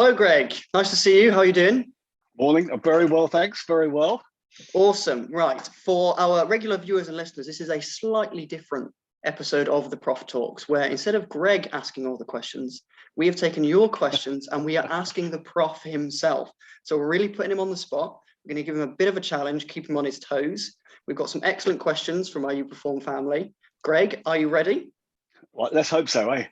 Hello, Greg. Nice to see you. How are you doing? Morning. Very well, thanks. Very well. Awesome. Right. For our regular viewers and listeners, this is a slightly different episode of the Prof Talks, where instead of Greg asking all the questions, we have taken your questions and we are asking the prof himself. So we're really putting him on the spot. We're going to give him a bit of a challenge, keep him on his toes. We've got some excellent questions from our UPerform family. Greg, are you ready? Well, let's hope so, eh?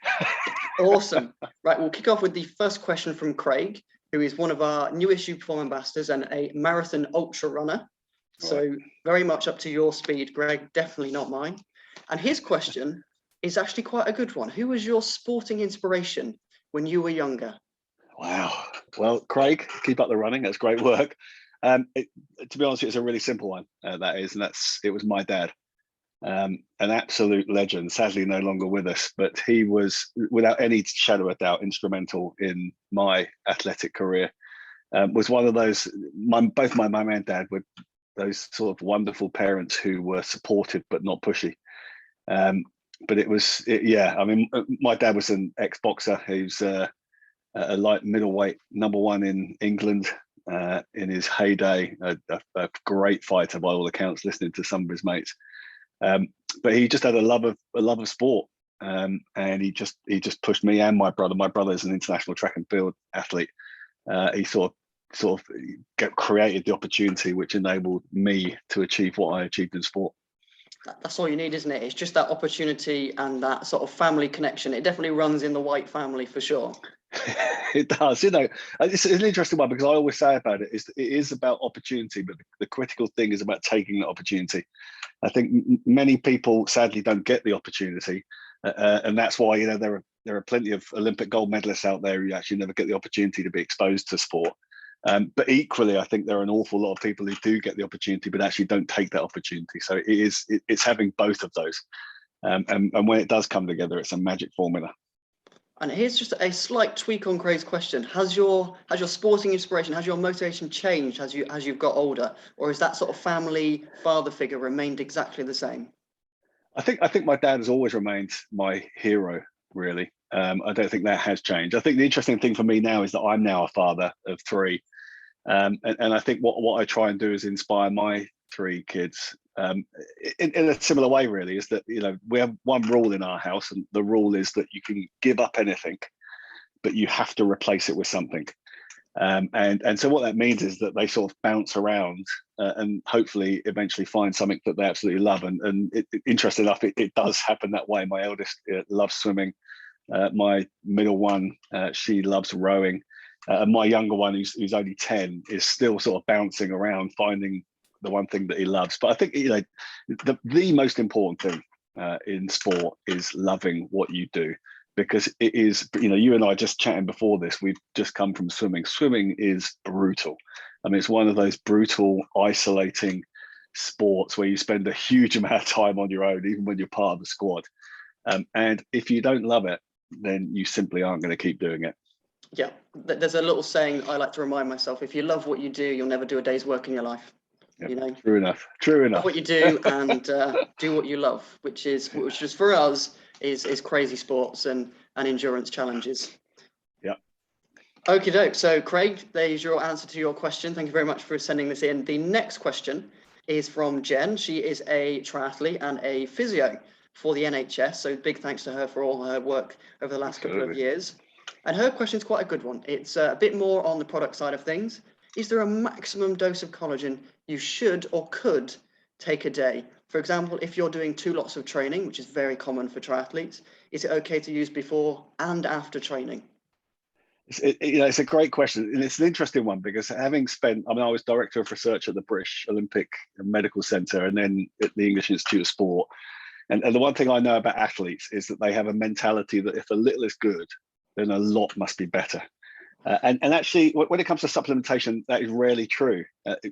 Awesome. Right, we'll kick off with the first question from Craig, who is one of our newest UPerform ambassadors and a marathon ultra runner. So very much up to your speed, Greg, definitely not mine. And his question is actually quite a good one. Who was your sporting inspiration when you were younger? Wow. Well, Craig, keep up the running. That's great work. To be honest, it's a really simple one. It was my dad. An absolute legend, sadly no longer with us, but he was, without any shadow of doubt, instrumental in my athletic career. Was one of those, both my mum and dad were those sort of wonderful parents who were supportive but not pushy. But I mean, my dad was an ex-boxer. He was a light middleweight #1 in England in his heyday, a great fighter by all accounts, listening to some of his mates. But he just had a love of sport, and he just pushed me and my brother. My brother is an international track and field athlete. He sort of created the opportunity which enabled me to achieve what I achieved in sport. That's all you need, isn't it? It's just that opportunity and that sort of family connection. It definitely runs in the Whyte family for sure. It does. It's an interesting one because I always say about it is about opportunity, but the critical thing is about taking the opportunity. I think many people sadly don't get the opportunity, and that's why there are plenty of Olympic gold medalists out there who actually never get the opportunity to be exposed to sport. But equally, I think there are an awful lot of people who do get the opportunity but actually don't take that opportunity. So it's having both of those, and when it does come together, it's a magic formula. And here's just a slight tweak on Craig's question. Has your sporting inspiration, has your motivation changed as you've got older, or is that sort of family father figure remained exactly the same? I think my dad has always remained my hero, really. I don't think that has changed. I think the interesting thing for me now is that I'm now a father of 3. And I think what I try and do is inspire my 3 kids in a similar way, really, is that, we have one rule in our house, and the rule is that you can give up anything, but you have to replace it with something. And so what that means is that they sort of bounce around and hopefully eventually find something that they absolutely love. And interesting enough, it does happen that way. My eldest loves swimming. My middle one, she loves rowing. And my younger one, who's only 10, is still sort of bouncing around, finding the one thing that he loves. But I think the most important thing in sport is loving what you do, because it is, you and I just chatting before this, we've just come from swimming. Swimming is brutal. I mean, it's one of those brutal, isolating sports where you spend a huge amount of time on your own, even when you're part of the squad. And if you don't love it, then you simply aren't going to keep doing it. Yeah, there's a little saying I like to remind myself: if you love what you do, you'll never do a day's work in your life. Yep, true enough. Love what you do and do what you love, which is for us is crazy sports and endurance challenges. Yeah. Okie doke. So Craig, there's your answer to your question. Thank you very much for sending this in. The next question is from Jen. She is a triathlete and a physio for the NHS. So big thanks to her for all her work over the last couple of years. And her question is quite a good one. It's a bit more on the product side of things. Is there a maximum dose of collagen you should or could take a day? For example, if you're doing 2 lots of training, which is very common for triathletes, is it okay to use before and after training? It's a great question, and it's an interesting one because having spent, I was director of research at the British Olympic Medical Centre and then at the English Institute of Sport. And the one thing I know about athletes is that they have a mentality that if a little is good, then a lot must be better. And actually, when it comes to supplementation, that is rarely true.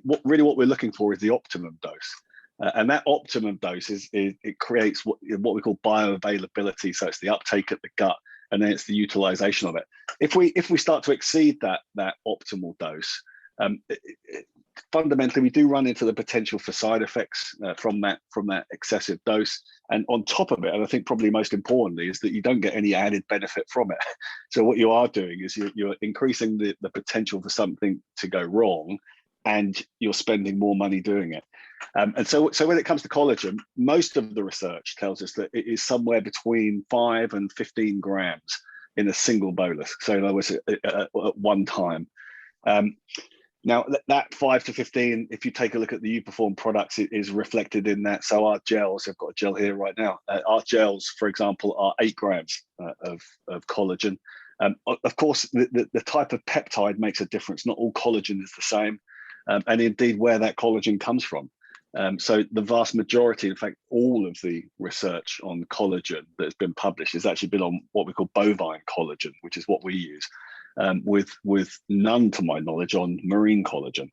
What we're looking for is the optimum dose. And that optimum dose it creates what we call bioavailability. So it's the uptake at the gut, and then it's the utilization of it. If we start to exceed that optimal dose, fundamentally, we do run into the potential for side effects from that excessive dose. And on top of it, and I think probably most importantly, is that you don't get any added benefit from it. So what you are doing is you're increasing the potential for something to go wrong, and you're spending more money doing it. And so when it comes to collagen, most of the research tells us that it is somewhere between 5 and 15 grams in a single bolus. So in other words, at one time. Now that 5 to 15, if you take a look at the UPerform products, it is reflected in that. So our gels, I've got a gel here right now. Our gels, for example, are 8 grams of collagen. Of course, the type of peptide makes a difference. Not all collagen is the same, and indeed where that collagen comes from. So the vast majority, in fact, all of the research on collagen that has been published has actually been on what we call bovine collagen, which is what we use. With none, to my knowledge, on marine collagen.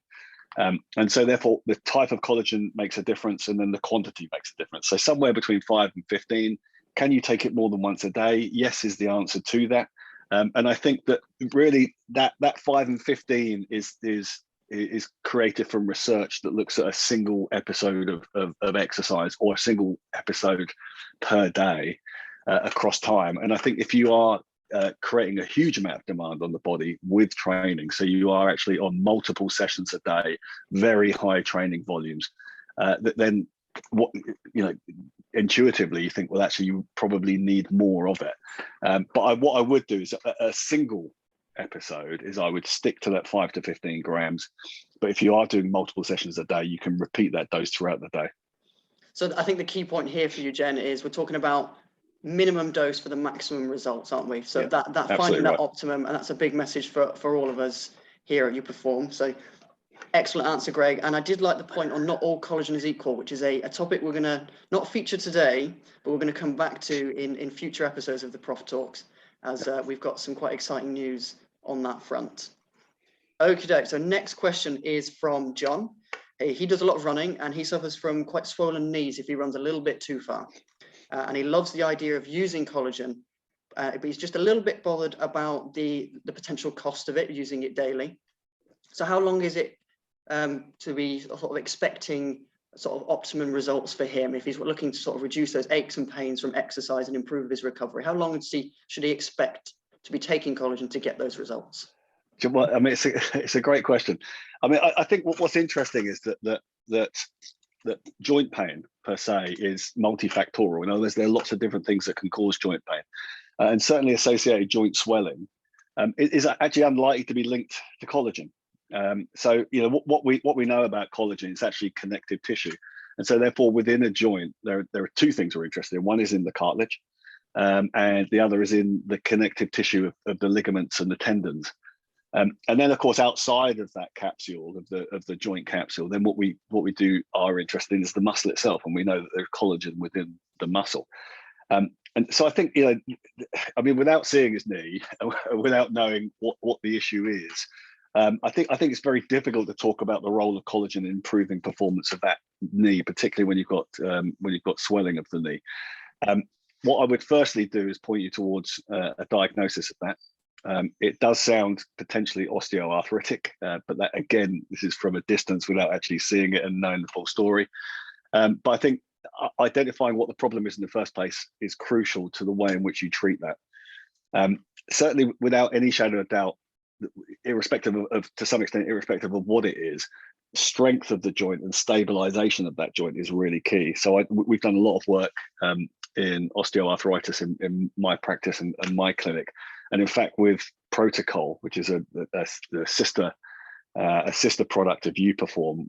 And so therefore the type of collagen makes a difference, and then the quantity makes a difference. So somewhere between 5 and 15. Can you take it more than once a day? Yes is the answer to that. And I think that really that 5 and 15 is created from research that looks at a single episode of exercise, or a single episode per day across time. And I think if you are creating a huge amount of demand on the body with training, so you are actually on multiple sessions a day, very high training volumes, then what, intuitively you think, well, actually you probably need more of it. But what I would do is a single episode is I would stick to that 5 to 15 grams. But if you are doing multiple sessions a day, you can repeat that dose throughout the day. So I think the key point here for you, Jen, is we're talking about minimum dose for the maximum results, aren't we? So yeah, that finding that optimum, and that's a big message for all of us here at UPerform. So excellent answer, Greg. And I did like the point on not all collagen is equal, which is a topic we're going to not feature today, but we're going to come back to in future episodes of the Prof Talks, as we've got some quite exciting news on that front. Okie doke. So next question is from John. He does a lot of running, and he suffers from quite swollen knees if he runs a little bit too far. And he loves the idea of using collagen, but he's just a little bit bothered about the potential cost of it, using it daily. So how long is it to be sort of expecting sort of optimum results for him if he's looking to sort of reduce those aches and pains from exercise and improve his recovery? How long should he expect to be taking collagen to get those results? Well, I mean, it's a great question. I mean, I think what's interesting is that joint pain per se is multifactorial. In other words, there are lots of different things that can cause joint pain, and certainly associated joint swelling is actually unlikely to be linked to collagen. So what we know about collagen is actually connective tissue, and so therefore within a joint there are two things we're interested in. One is in the cartilage, and the other is in the connective tissue of the ligaments and the tendons. And then, of course, outside of that capsule of the joint capsule, then what we are interested in is the muscle itself, and we know that there's collagen within the muscle. And so I think, I mean, without seeing his knee, without knowing what the issue is, I think it's very difficult to talk about the role of collagen in improving performance of that knee, particularly when you've got swelling of the knee. What I would firstly do is point you towards a diagnosis of that. It does sound potentially osteoarthritic, but that, again, this is from a distance without actually seeing it and knowing the full story. But I think identifying what the problem is in the first place is crucial to the way in which you treat that. Certainly, without any shadow of doubt, irrespective of, to some extent, irrespective of what it is, strength of the joint and stabilization of that joint is really key. So we've done a lot of work in osteoarthritis in my practice and my clinic. And in fact, with Protocol, which is a sister product of UPerform,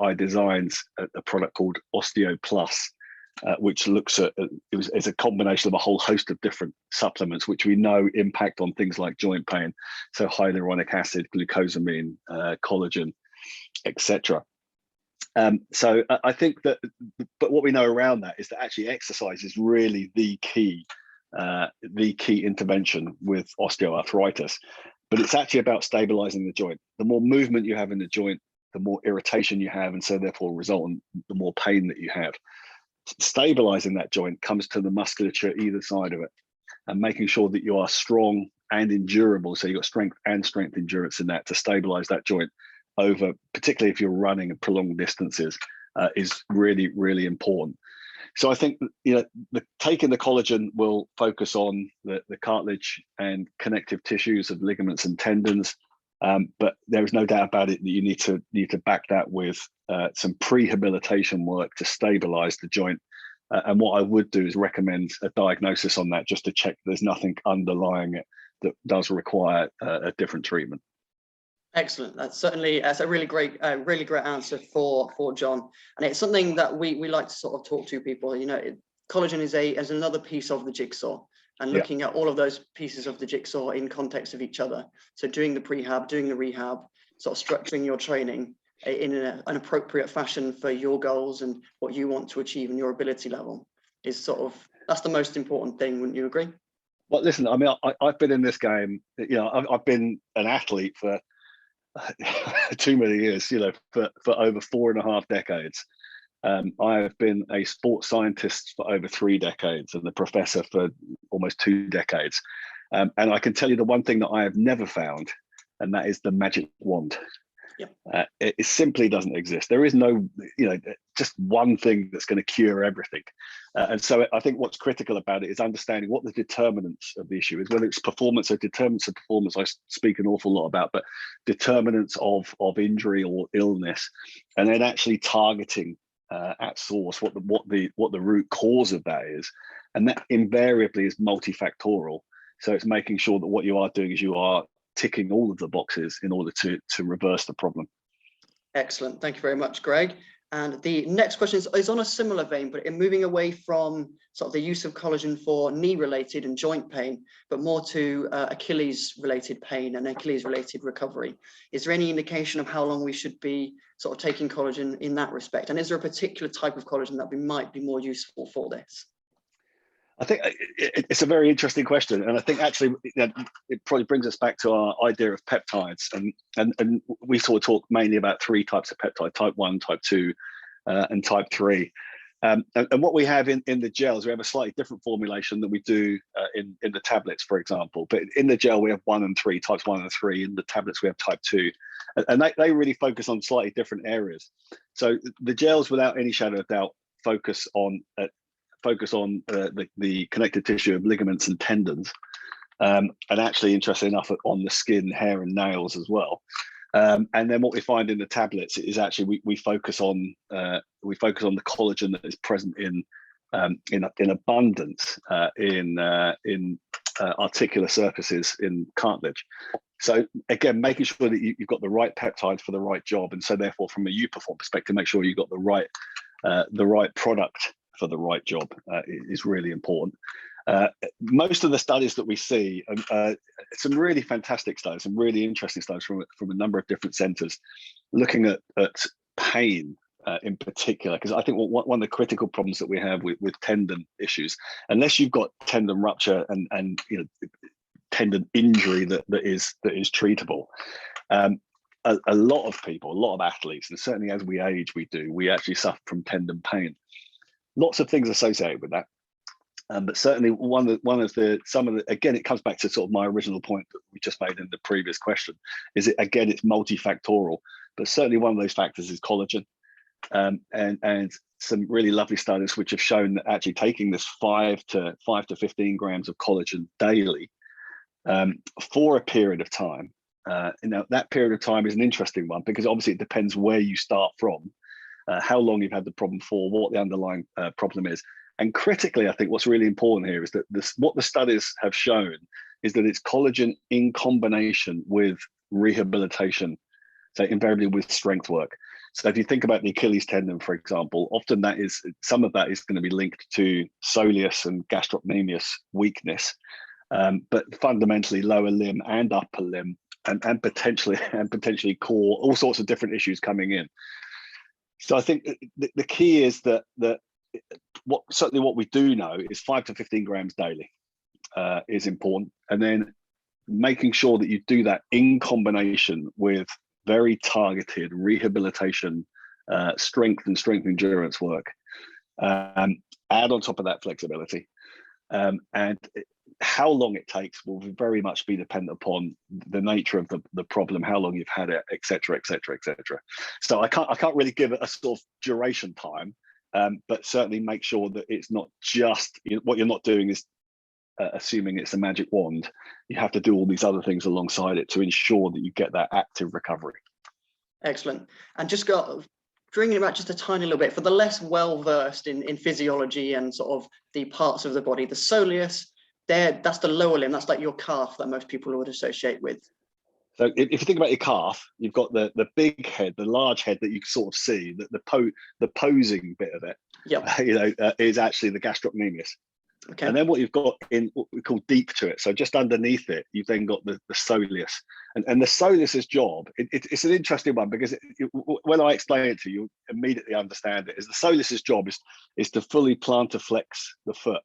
I designed a product called Osteo Plus, which looks at it's a combination of a whole host of different supplements, which we know impact on things like joint pain, so hyaluronic acid, glucosamine, collagen, etc. So I think that, but what we know around that is that actually exercise is really the key intervention with osteoarthritis, but it's actually about stabilizing the joint. The more movement you have in the joint, the more irritation you have, and so therefore result in the more pain that you have. Stabilizing that joint comes to the musculature either side of it, and making sure that you are strong and endurable, so you've got strength and strength endurance in that to stabilize that joint. over, particularly if you're running at prolonged distances, is really, really important. So I think, taking the collagen will focus on the cartilage and connective tissues of ligaments and tendons, but there is no doubt about it that you need to back that with some prehabilitation work to stabilize the joint. And what I would do is recommend a diagnosis on that, just to check there's nothing underlying it that does require a different treatment. Excellent. That's a really great answer for John, and it's something that we like to sort of talk to people. Collagen is another piece of the jigsaw, and looking at all of those pieces of the jigsaw in context of each other. So doing the prehab, doing the rehab, sort of structuring your training in an appropriate fashion for your goals and what you want to achieve and your ability level that's the most important thing. Wouldn't you agree? Well, listen, I mean, I've been in this game. I've been an athlete for too many years, for over 4.5 decades. I have been a sports scientist for over 3 decades and a professor for almost 2 decades. And I can tell you the one thing that I have never found, and that is the magic wand. Yep. It simply doesn't exist. There is no, just one thing that's going to cure everything. And so I think what's critical about it is understanding what the determinants of the issue is, whether it's performance or determinants of performance. I speak an awful lot about, but determinants of injury or illness, and then actually targeting at source what the root cause of that is. And that invariably is multifactorial. So it's making sure that what you are doing is you are ticking all of the boxes in order to reverse the problem. Excellent. Thank you very much, Greg. And the next question is on a similar vein, but in moving away from sort of the use of collagen for knee-related and joint pain, but more to Achilles-related pain and Achilles-related recovery. Is there any indication of how long we should be sort of taking collagen in that respect? And is there a particular type of collagen that might be more useful for this? I think it's a very interesting question, and I think actually it probably brings us back to our idea of peptides, and we sort of talk mainly about 3 types of peptide: type 1, type 2, and type 3. And what we have in the gels, we have a slightly different formulation than we do in the tablets, for example. But in the gel, we have 1 and 3, types 1 and 3. In the tablets, we have type 2, and they really focus on slightly different areas. So the gels, without any shadow of doubt, focus on the connective tissue of ligaments and tendons, and actually, interestingly enough, on the skin, hair, and nails as well. And then what we find in the tablets is actually we focus on the collagen that is present in abundance in articular surfaces in cartilage. So again, making sure that you've got the right peptides for the right job, and so therefore, from a UPerform perspective, make sure you've got the right product for the right job is really important. Most of the studies that we see, some really fantastic studies, some really interesting studies from a number of different centers, looking at pain in particular, because I think one of the critical problems that we have with tendon issues, unless you've got tendon rupture and tendon injury that is treatable, a lot of people, a lot of athletes, and certainly as we age, we actually suffer from tendon pain. Lots of things associated with that, but certainly again, it comes back to sort of my original point that we just made in the previous question. It's multifactorial, but certainly one of those factors is collagen, and some really lovely studies which have shown that actually taking this 5 to 15 grams of collagen daily for a period of time. That period of time is an interesting one, because obviously it depends where you start from. How long you've had the problem for, what the underlying problem is. And critically, I think what's really important here is that what the studies have shown is that it's collagen in combination with rehabilitation, so invariably with strength work. So if you think about the Achilles tendon, for example, often some of that is going to be linked to soleus and gastrocnemius weakness, but fundamentally lower limb and upper limb, and potentially core, all sorts of different issues coming in. So I think the key is that what we do know is 5 to 15 grams daily is important, and then making sure that you do that in combination with very targeted rehabilitation, strength endurance work. Add on top of that flexibility, and how long it takes will very much be dependent upon the nature of the problem, how long you've had it, etc., etc., etc. So I can't really give it a sort of duration time, but certainly make sure that it's not just, what you're not doing is assuming it's a magic wand. You have to do all these other things alongside it to ensure that you get that active recovery. Excellent. And just bringing it back just a tiny little bit for the less well-versed in physiology and sort of the parts of the body, the soleus, that's the lower limb, that's like your calf that most people would associate with. So if you think about your calf, you've got the big head, the large head that you can sort of see, the posing bit of it, yep. Is actually the gastrocnemius. Okay. And then what you've got in what we call deep to it, so just underneath it, you've then got the soleus. And the soleus's job, it's an interesting one, because when I explain it to you, you immediately understand it. Is the soleus's job is to fully plantarflex the foot.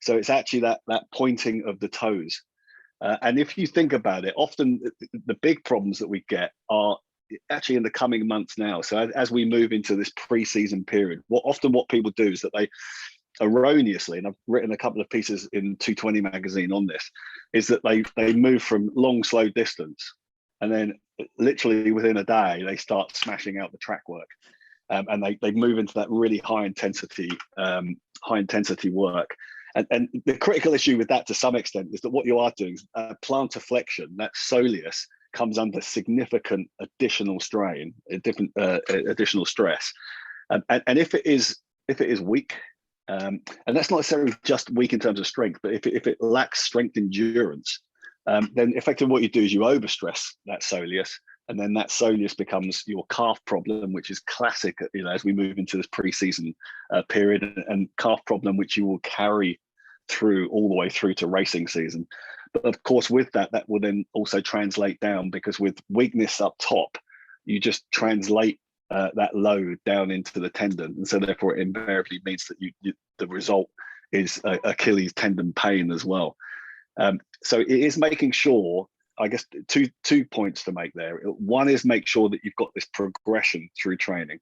So it's actually that pointing of the toes. And if you think about it, often the big problems that we get are actually in the coming months now. So as we move into this pre-season period, what people do is that they erroneously, and I've written a couple of pieces in 220 magazine on this, is that they move from long, slow distance, and then literally within a day, they start smashing out the track work. And they move into that really high intensity work. And the critical issue with that, to some extent, is that what you are doing is plantarflexion, that soleus, comes under significant additional strain, additional stress. And if it is weak, and that's not necessarily just weak in terms of strength, but if it lacks strength endurance, then effectively what you do is you overstress that soleus, and then that soleus becomes your calf problem, which is classic, as we move into this pre-season period, and calf problem which you will carry through all the way through to racing season. But of course, with that will then also translate down, because with weakness up top, you just translate that load down into the tendon, and so therefore it invariably means that the result is Achilles tendon pain as well. So it is making sure, I guess, two points to make there. One is make sure that you've got this progression through training,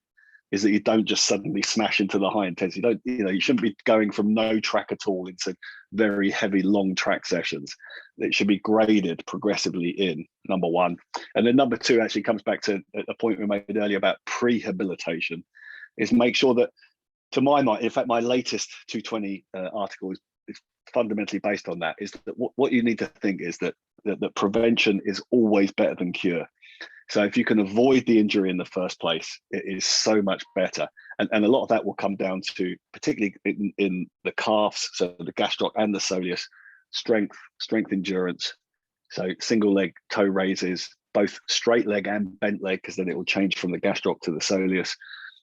is that you don't just suddenly smash into the high intensity. You shouldn't be going from no track at all into very heavy long track sessions. It should be graded progressively in, number one. And then number two actually comes back to a point we made earlier about prehabilitation, is make sure that, to my mind, in fact, my latest 220 article is fundamentally based on that, is that what you need to think is that prevention is always better than cure. So if you can avoid the injury in the first place, it is so much better. And a lot of that will come down to, particularly in the calves, so the gastroc and the soleus, strength endurance. So single leg toe raises, both straight leg and bent leg, because then it will change from the gastroc to the soleus.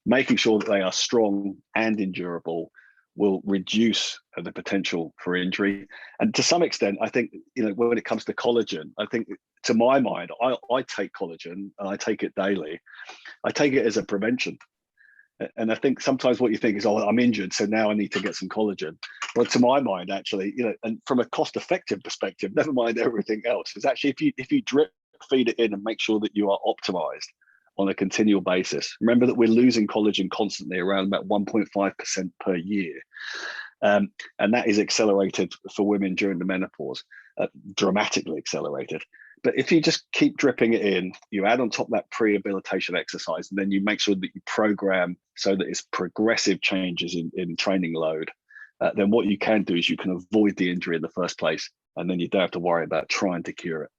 Making sure that they are strong and endurable will reduce the potential for injury. And to some extent, I think, when it comes to collagen, I think, to my mind, I take collagen and I take it daily. I take it as a prevention. And I think sometimes what you think is, oh, I'm injured, so now I need to get some collagen. But to my mind, actually, and from a cost-effective perspective, never mind everything else, is actually if you drip feed it in and make sure that you are optimized on a continual basis. Remember that we're losing collagen constantly, around about 1.5% per year. And that is accelerated for women during the menopause, dramatically accelerated. But if you just keep dripping it in, you add on top that prehabilitation exercise, and then you make sure that you program so that it's progressive changes in training load, then what you can do is you can avoid the injury in the first place, and then you don't have to worry about trying to cure it.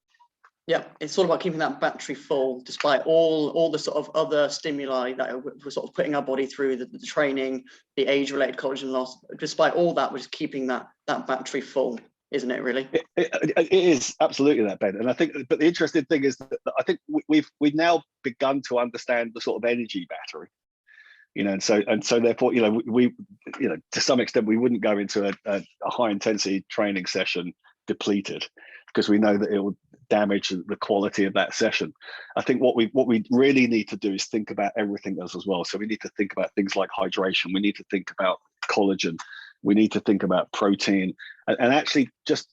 Yeah, it's all about keeping that battery full, despite all the sort of other stimuli that we're sort of putting our body through, the training, the age-related collagen loss. Despite all that, we're just keeping that battery full, isn't it? Really, it is absolutely that, Ben. And I think, but the interesting thing is that I think we've now begun to understand the sort of energy battery. And so therefore, we to some extent we wouldn't go into a high intensity training session depleted, because we know that it will damage the quality of that session. I think what we really need to do is think about everything else as well. So we need to think about things like hydration. We need to think about collagen. We need to think about protein, and actually just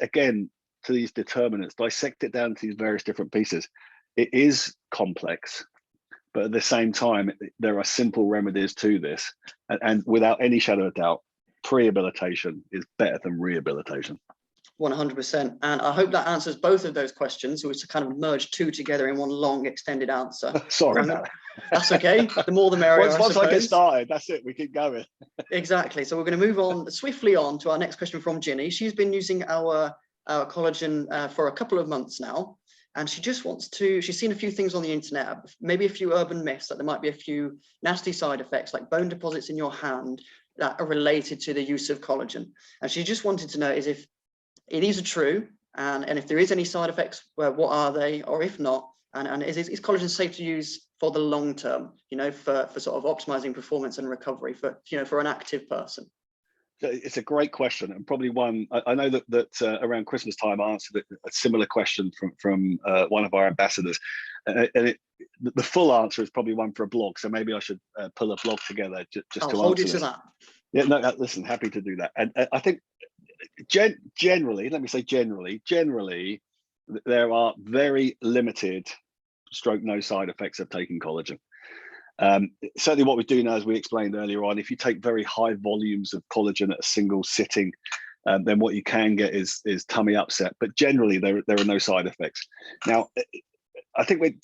again to these determinants, dissect it down to these various different pieces. It is complex, but at the same time, there are simple remedies to this, and without any shadow of doubt, prehabilitation is better than rehabilitation. 100%. And I hope that answers both of those questions. So it's to kind of merge two together in one long extended answer. Sorry about that. That's okay. The more the merrier. Once I get started, that's it. We keep going. Exactly. So we're going to move on swiftly on to our next question from Ginny. She's been using our collagen for a couple of months now. And she just wants to, she's seen a few things on the internet, maybe a few urban myths that there might be a few nasty side effects like bone deposits in your hand that are related to the use of collagen. And she just wanted to know if these are true, and if there is any side effects, what are they, or if not, and is collagen safe to use for the long term, for sort of optimizing performance and recovery for an active person? It's a great question, and probably one I know that around Christmas time I answered a similar question from one of our ambassadors, and the full answer is probably one for a blog. So maybe I should pull a blog together just to hold answer you to this. that. Yeah, no, listen, happy to do that. And I think generally, let me say generally, there are very limited no side effects of taking collagen. Certainly what we do now, as we explained earlier on, if you take very high volumes of collagen at a single sitting, then what you can get is tummy upset. But generally, there are no side effects. Now, I think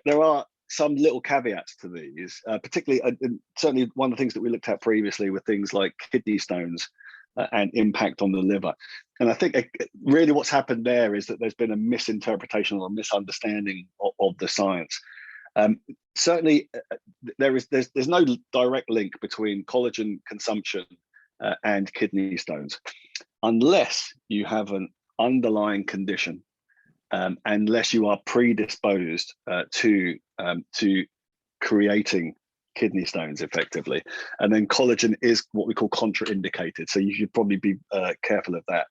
there are some little caveats to these, particularly, certainly one of the things that we looked at previously were things like kidney stones and impact on the liver. And I think really what's happened there is that there's been a misinterpretation or a misunderstanding of the science. Certainly, there's no direct link between collagen consumption and kidney stones, unless you have an underlying condition, unless you are predisposed to creating kidney stones effectively, and then collagen is what we call contraindicated. So you should probably be careful of that.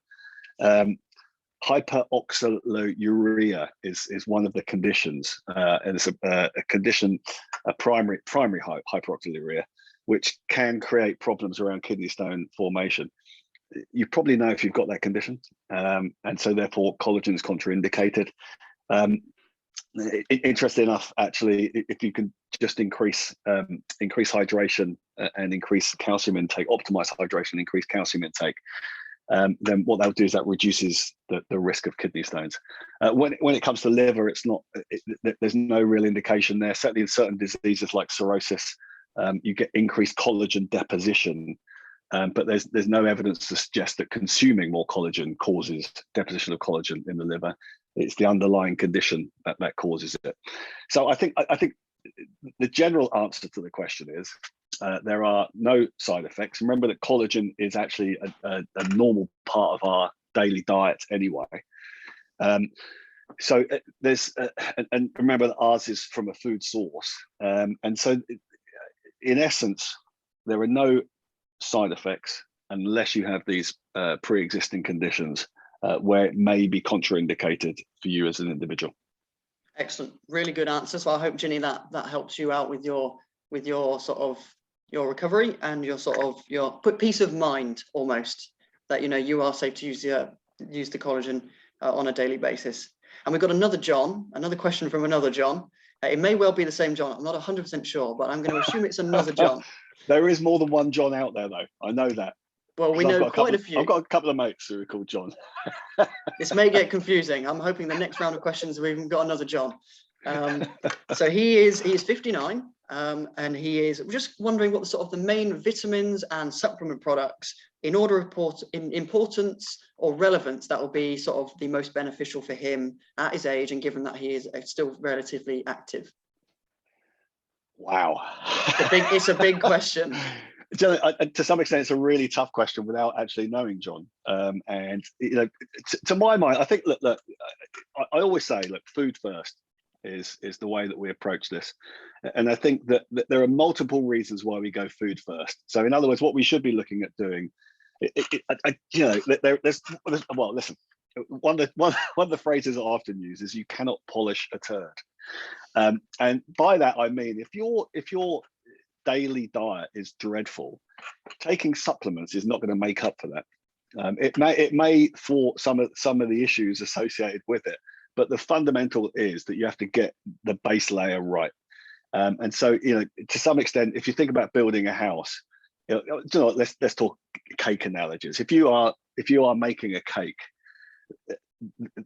Hyperoxaluria is one of the conditions, and it's a condition, primary hyperoxaluria, which can create problems around kidney stone formation. You probably know if you've got that condition, and so therefore collagen is contraindicated. Interesting enough, actually, if you can just increase hydration and increase calcium intake, optimize hydration, increase calcium intake, then what that'll do is that reduces the risk of kidney stones. When it comes to liver, there's no real indication there. Certainly in certain diseases like cirrhosis, you get increased collagen deposition, but there's no evidence to suggest that consuming more collagen causes deposition of collagen in the liver. It's the underlying condition that causes it. So I think the general answer to the question is there are no side effects. Remember that collagen is actually a normal part of our daily diet anyway. So there's and remember that ours is from a food source, and so in essence there are no side effects unless you have these pre-existing conditions where it may be contraindicated for you as an individual. Excellent, really good answer. So I hope, Ginny, that helps you out with your sort of your recovery and your peace of mind almost, that you are safe to use the collagen on a daily basis. And we've got another question from another John. It may well be the same John. I'm not 100% sure, but I'm going to assume it's another John. There is more than one John out there, though. I know that. Well, we know quite a few. I've got a couple of mates who are called John. This may get confusing. I'm hoping the next round of questions we've even got another John. So he is 59, and he is just wondering what the main vitamins and supplement products in order of importance or relevance that will be sort of the most beneficial for him at his age, and given that he is still relatively active. Wow, it's a big question. To some extent, it's a really tough question without actually knowing John. And to my mind, I think look, I always say, look, food first is the way that we approach this, and I think that there are multiple reasons why we go food first. So in other words, what we should be looking at doing, well, listen, one of the phrases I often use is you cannot polish a turd, and by that I mean if your daily diet is dreadful, taking supplements is not going to make up for that. It may thwart some of the issues associated with it, but the fundamental is that you have to get the base layer right. And so, to some extent, if you think about building a house, let's talk cake analogies. If you are making a cake,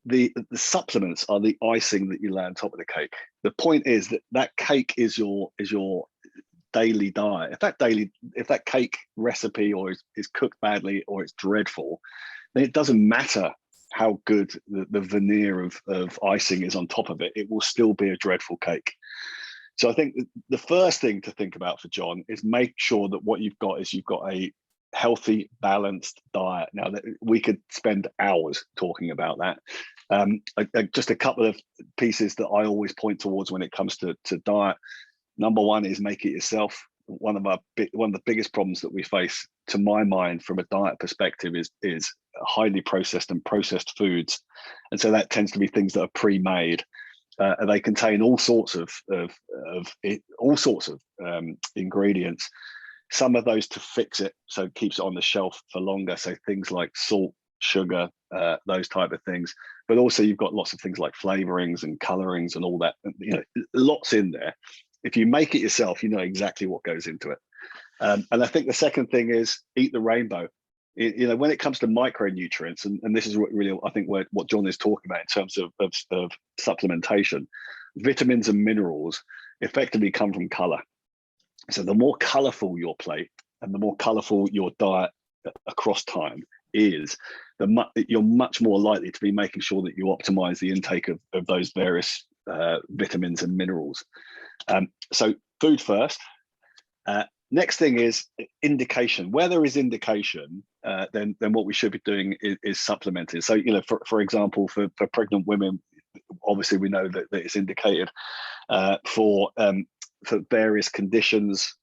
the supplements are the icing that you lay on top of the cake. The point is that cake is your daily diet. If that cake recipe or is cooked badly or it's dreadful, then it doesn't matter how good the veneer of icing is on top of it. It will still be a dreadful cake. So I think the first thing to think about for John is make sure that what you've got a healthy, balanced diet. Now, that we could spend hours talking about that. Just a couple of pieces that I always point towards when it comes to diet. Number one is make it yourself. One of the biggest problems that we face, to my mind, from a diet perspective, is highly processed and processed foods, and so that tends to be things that are pre-made. They contain all sorts of ingredients. Some of those to fix it, so it keeps it on the shelf for longer. So things like salt, sugar, those type of things. But also you've got lots of things like flavorings and colorings and all that. Lots in there. If you make it yourself, you know exactly what goes into it. And I think the second thing is eat the rainbow. When it comes to micronutrients, and this is really, I think, what John is talking about in terms of supplementation, vitamins and minerals effectively come from color. So the more colorful your plate and the more colorful your diet across time is, you're much more likely to be making sure that you optimize the intake of those various vitamins and minerals. So food first. Next thing is indication. Where there is indication, then what we should be doing is supplementing. So, for example, for pregnant women, obviously we know that it's indicated for various conditions.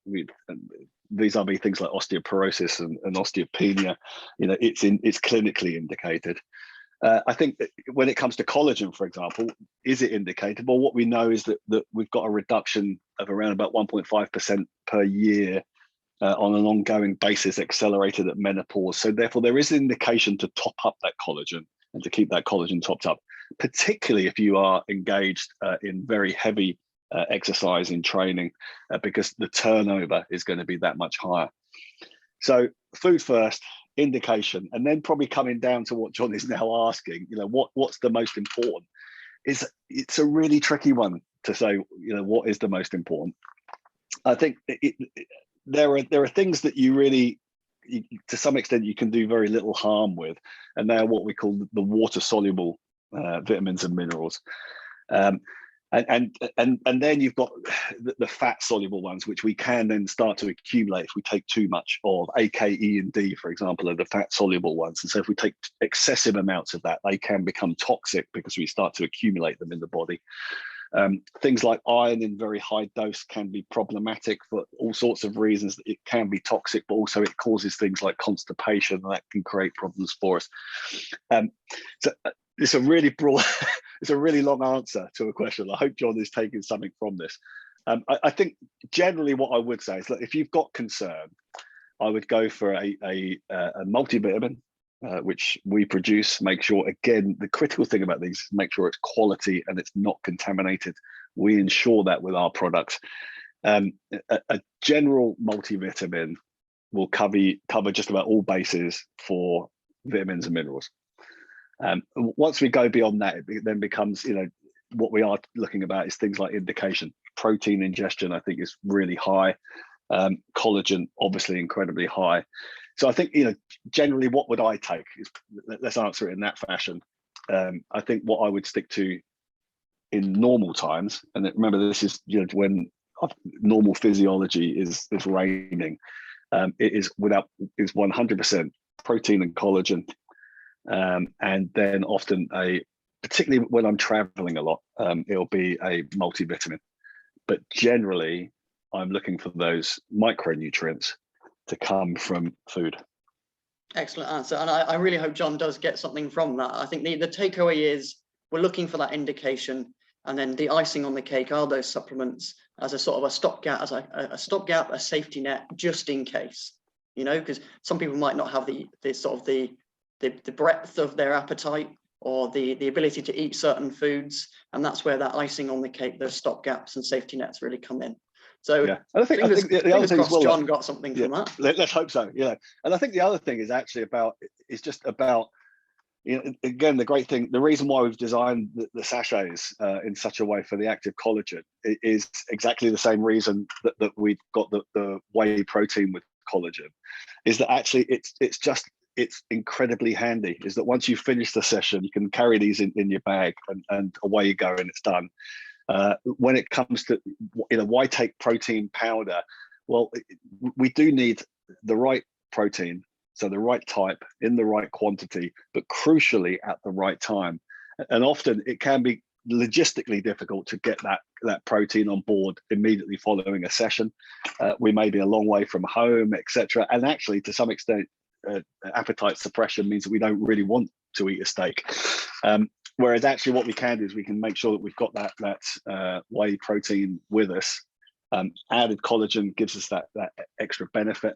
These are things like osteoporosis and osteopenia. It's clinically indicated. I think that when it comes to collagen, for example, is it indicated? Well, what we know is that we've got a reduction of around about 1.5% per year on an ongoing basis, accelerated at menopause. So therefore, there is an indication to top up that collagen and to keep that collagen topped up, particularly if you are engaged in very heavy exercise in training, because the turnover is going to be that much higher. So food first, indication, and then probably coming down to what John is now asking, what's the most important? It's a really tricky one to say, what is the most important. I think there are things that you really, to some extent, you can do very little harm with, and they are what we call the water soluble vitamins and minerals. And then you've got the fat soluble ones, which we can then start to accumulate if we take too much of. A, K, E, and D, for example, are the fat soluble ones. And so if we take excessive amounts of that, they can become toxic because we start to accumulate them in the body. Things like iron in very high dose can be problematic for all sorts of reasons. It can be toxic, but also it causes things like constipation, and that can create problems for us. So it's a really broad, it's a really long answer to a question. I hope John is taking something from this. I think generally what I would say is that if you've got concern, I would go for a multivitamin, which we produce. Make sure, again, the critical thing about these is make sure it's quality and it's not contaminated. We ensure that with our products. A general multivitamin will cover just about all bases for vitamins and minerals. Once we go beyond that, it then becomes, what we are looking about is things like indication. Protein ingestion, I think, is really high. Collagen, obviously, incredibly high. So I think, generally, what would I take? Let's answer it in that fashion. I think what I would stick to in normal times, and remember, this is when normal physiology is reigning. It is 100% protein and collagen. And then often particularly when I'm traveling a lot, it'll be a multivitamin. But generally, I'm looking for those micronutrients to come from food. Excellent answer. And I really hope John does get something from that. I think the takeaway is we're looking for that indication, and then the icing on the cake are those supplements as a sort of a stopgap, a safety net, just in case, because some people might not have the breadth of their appetite or the ability to eat certain foods, and that's where that icing on the cake, those stopgaps and safety nets really come in. So yeah. And I think the other thing is, John got something from that. Let's hope so. Yeah, and I think the other thing is actually just about again, the great thing, the reason why we've designed the sachets in such a way for the active collagen is exactly the same reason that we've got the whey protein with collagen, is that actually it's incredibly handy. Is that once you finish the session, you can carry these in your bag and away you go and it's done. When it comes to, why take protein powder? Well, we do need the right protein, so the right type in the right quantity, but crucially at the right time. And often it can be logistically difficult to get that protein on board immediately following a session. We may be a long way from home, etc. And actually, to some extent, appetite suppression means that we don't really want to eat a steak. Whereas actually what we can do is we can make sure that we've got that whey protein with us. Added collagen gives us that extra benefit.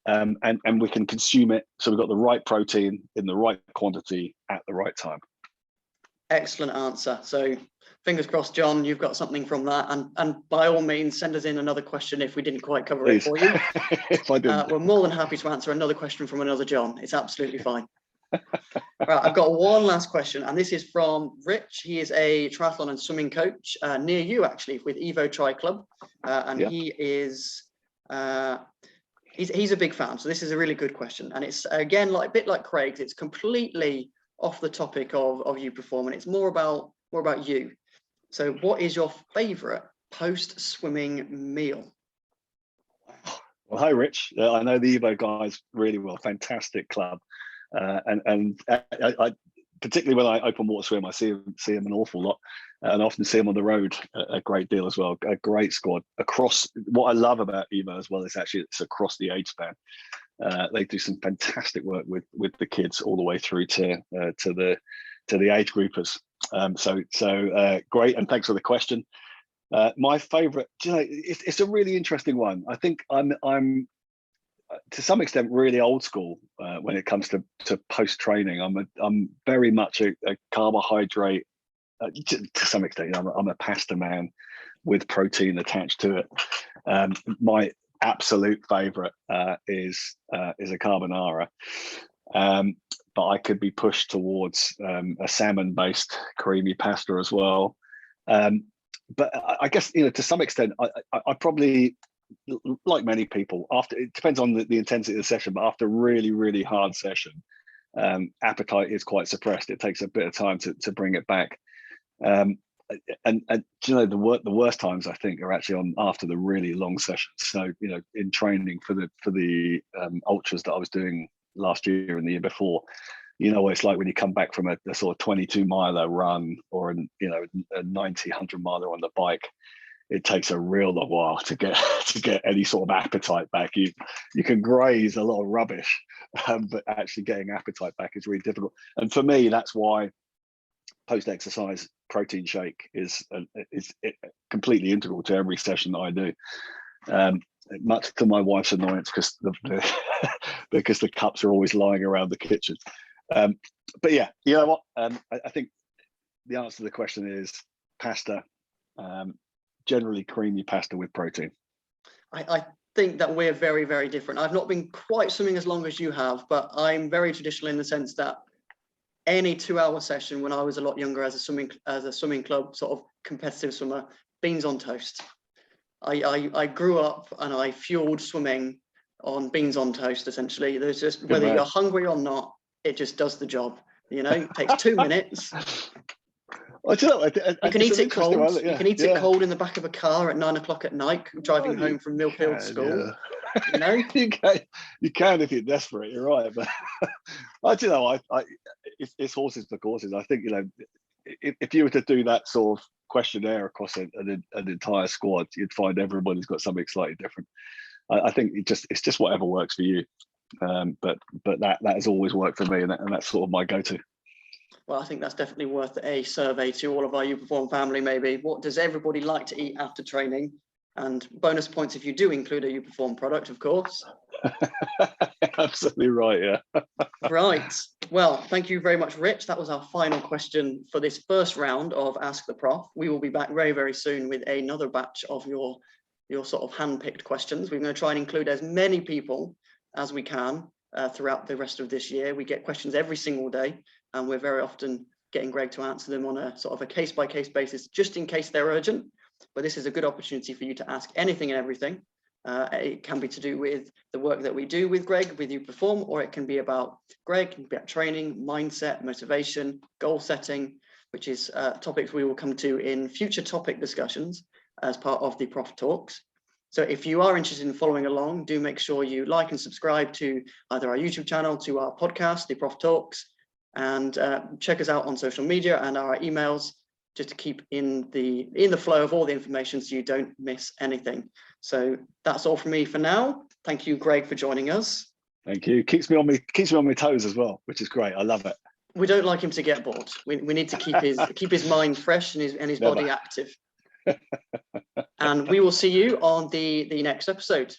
And we can consume it. So we've got the right protein in the right quantity at the right time. Excellent answer. So fingers crossed, John, you've got something from that. And by all means, send us in another question if we didn't quite cover it for you. If I didn't. We're more than happy to answer another question from another John. It's absolutely fine. Right, I've got one last question, and this is from Rich. He is a triathlon and swimming coach near you, actually, with Evo Tri Club. And yeah, he is... He's a big fan, so this is a really good question, and it's again a bit like Craig's. It's completely off the topic of UPerform, and it's more about you. So, what is your favourite post-swimming meal? Well, hi, Rich. I know the Evo guys really well. Fantastic club, and I particularly when I open water swim, I see them an awful lot, and I often see them on the road a great deal as well. A great squad across. What I love about Evo as well is actually it's across the age span. They do some fantastic work with the kids all the way through to the age groupers. So great, and thanks for the question. My favourite, it's a really interesting one. I think I'm to some extent really old school when it comes to post training. I'm very much a carbohydrate to some extent. I'm a pasta man with protein attached to it. My absolute favorite is a carbonara, but I could be pushed towards a salmon based creamy pasta as well. But I guess to some extent I probably, like many people, after, it depends on the intensity of the session, but after a really hard session, appetite is quite suppressed. It takes a bit of time to bring it back. And the worst times I think are actually after the really long sessions. So in training for the ultras that I was doing last year and the year before, what it's like when you come back from a sort of 22 miler run or a 100 miler on the bike. It takes a real long while to get any sort of appetite back. You can graze a lot of rubbish, but actually getting appetite back is really difficult. And for me, that's why post-exercise protein shake is completely integral to every session that I do. Much to my wife's annoyance, because the cups are always lying around the kitchen. But yeah, you know what? I think the answer to the question is pasta. Generally creamy pasta with protein. I think that we're very different. I've not been quite swimming as long as you have, but I'm very traditional in the sense that any 2-hour session when I was a lot younger as a swimming club sort of competitive swimmer, beans on toast. I grew up and I fueled swimming on beans on toast essentially. There's just, whether you're hungry or not, it just does the job. It takes 2 minutes. Well, you can eat it cold. Yeah. You can eat it cold in the back of a car at 9 o'clock at night, driving home from Millfield School. Yeah. You can if you're desperate. You're right, but it's horses for courses. I think if you were to do that sort of questionnaire across an entire squad, you'd find everybody's got something slightly different. I think it's just whatever works for you. But that has always worked for me, and that's sort of my go-to. Well, I think that's definitely worth a survey to all of our UPerform family, maybe. What does everybody like to eat after training? And bonus points if you do include a UPerform product, of course. Absolutely right, yeah. Right. Well, thank you very much, Rich. That was our final question for this first round of Ask the Prof. We will be back very soon with another batch of your sort of hand-picked questions. We're going to try and include as many people as we can throughout the rest of this year. We get questions every single day. and we're very often getting Greg to answer them on a sort of a case-by-case basis, just in case they're urgent. But this is a good opportunity for you to ask anything and everything. It can be to do with the work that we do with Greg, with UPerform, or it can be about Greg, it can be about training, mindset, motivation, goal setting, which is topics we will come to in future topic discussions as part of the Prof Talks. So if you are interested in following along, do make sure you like and subscribe to either our YouTube channel, to our podcast, the Prof Talks, and check us out on social media and our emails, just to keep in the flow of all the information so you don't miss anything. So that's all from me for now. Thank you, Greg, for joining us. Thank you. Keeps me on my toes as well, which is great. I love it. We don't like him to get bored. We need to keep his mind fresh and his body active. And we will see you on the next episode.